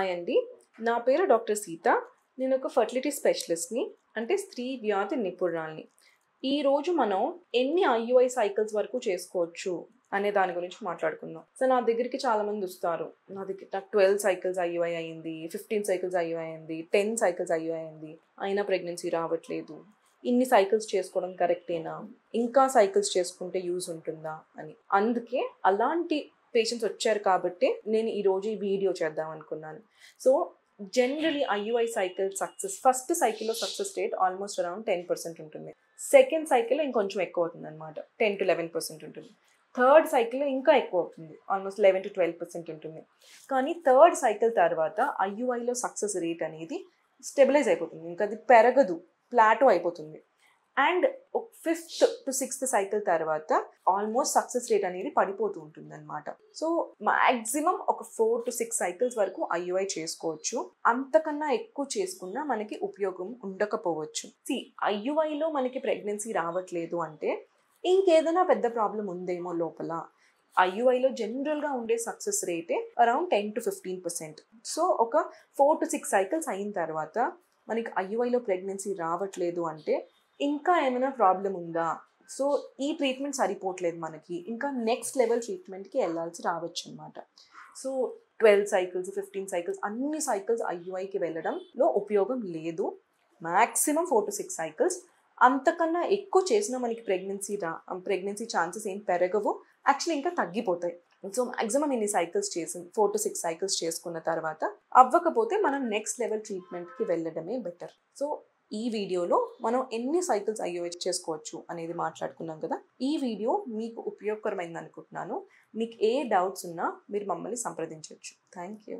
Hi అండి, నా పేరు డాక్టర్ సీత. నేను ఒక ఫర్టిలిటీ స్పెషలిస్ట్ని, అంటే స్త్రీ వ్యాధి నిపుణురాల్ని. ఈరోజు మనం ఎన్ని ఐయుఐ సైకిల్స్ వరకు చేసుకోవచ్చు అనే దాని గురించి మాట్లాడుకుందాం. సో నా దగ్గరికి చాలామంది వస్తారు. నాకు 12 సైకిల్స్ ఐయుఐ అయింది, 15 సైకిల్స్ ఐయుఐ అయింది, 10 సైకిల్స్ ఐయుఐ అయింది, అయినా ప్రెగ్నెన్సీ రావట్లేదు. ఇన్ని సైకిల్స్ చేసుకోవడం కరెక్టేనా, ఇంకా సైకిల్స్ చేసుకుంటే యూజ్ ఉంటుందా అని. అందుకే అలాంటి పేషెంట్స్ వచ్చారు కాబట్టి నేను ఈరోజు ఈ వీడియో చేద్దాం అనుకున్నాను. So generally IUI cycle success, first సైకిల్లో సక్సెస్ రేట్ ఆల్మోస్ట్ అరౌండ్ 10% ఉంటుంది. సెకండ్ సైకిల్లో ఇంకొంచెం ఎక్కువ అవుతుంది అనమాట, 10 to 11% ఉంటుంది. థర్డ్ సైకిల్లో ఇంకా ఎక్కువ అవుతుంది, ఆల్మోస్ట్ 11 to 12% ఉంటుంది. కానీ థర్డ్ సైకిల్ తర్వాత ఐయుఐలో సక్సెస్ రేట్ అనేది స్టెబిలైజ్ అయిపోతుంది, ఇంకా అది పెరగదు, ప్లాటో అయిపోతుంది. And 5th to 6th cycle తర్వాత ఆల్మోస్ట్ సక్సెస్ రేట్ అనేది పడిపోతూ ఉంటుంది అనమాట. సో మ్యాక్సిమం ఒక 4 to 6 సైకిల్స్ వరకు ఐయుఐ చేసుకోవచ్చు. అంతకన్నా ఎక్కువ చేసుకున్నా మనకి ఉపయోగం ఉండకపోవచ్చు. ఐయుఐలో మనకి ప్రెగ్నెన్సీ రావట్లేదు అంటే ఇంకేదైనా పెద్ద ప్రాబ్లం ఉందేమో లోపల. ఐయుఐలో జనరల్గా ఉండే సక్సెస్ రేటే అరౌండ్ 10 to 15%. సో ఒక 4 to 6 సైకిల్స్ అయిన తర్వాత మనకి ఐయుఐలో ప్రెగ్నెన్సీ రావట్లేదు అంటే ఇంకా ఏమైనా ప్రాబ్లం ఉందా, సో ఈ ట్రీట్మెంట్ సరిపోవట్లేదు మనకి, ఇంకా నెక్స్ట్ లెవెల్ ట్రీట్మెంట్కి వెళ్ళాల్సి రావచ్చు అనమాట. సో 12 సైకిల్స్, 15 సైకిల్స్, అన్ని సైకిల్స్ ఐయుఐకి వెళ్ళడంలో ఉపయోగం లేదు. Maximum 4 to 6 cycles. అంతకన్నా ఎక్కువ చేసినా మనకి ప్రెగ్నెన్సీ ఛాన్సెస్ ఏం పెరగవు, యాక్చువల్లీ ఇంకా తగ్గిపోతాయి. సో మ్యాక్సిమం ఇన్ని సైకిల్స్ 4 to 6 సైకిల్స్ చేసుకున్న తర్వాత అవ్వకపోతే మనం నెక్స్ట్ లెవెల్ ట్రీట్మెంట్కి వెళ్ళడమే బెటర్. సో ఈ వీడియోలో మనం ఎన్ని సైకిల్స్ ఐయుఐ చేసుకోవచ్చు అనేది మాట్లాడుకున్నాం కదా. ఈ వీడియో మీకు ఉపయోగకరమైంది అనుకుంటున్నాను. మీకు ఏ డౌట్స్ ఉన్నా మీరు మమ్మల్ని సంప్రదించవచ్చు. Thank you.